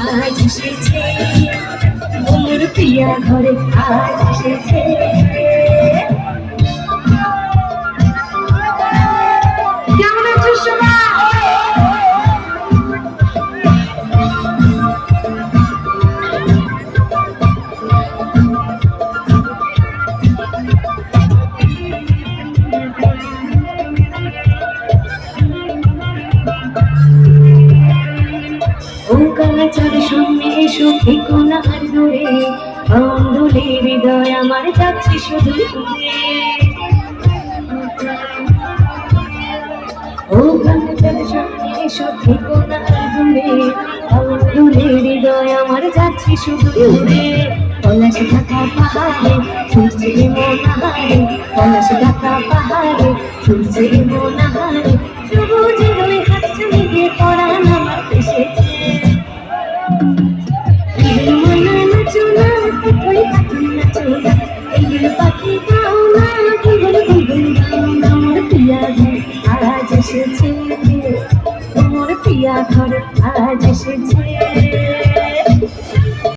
আজ এসেছে ওমর প্রিয়া ঘরে আজ এসেছে কেমন আছো সবাই কালাচার সামনে এসো থেকো না আর দূরে অন্ধলে হৃদয় আমার যাচ্ছে শুধু দূরে ও কালাচার সামনে এসো থেকো না আর দূরে অন্ধলে হৃদয় আমার যাচ্ছে শুধু দূরে পলাশ ঢাকা পাহাড়ে ছুটছে মন আহারে পলাশ ঢাকা পাহাড়ে ছুটছে মন আহারে সবুজের ওই হাতছানি দিয়ে পরাণ আমার এসেছে আজ এসেছে তোমার প্রিয়া ঘর আজ এসেছে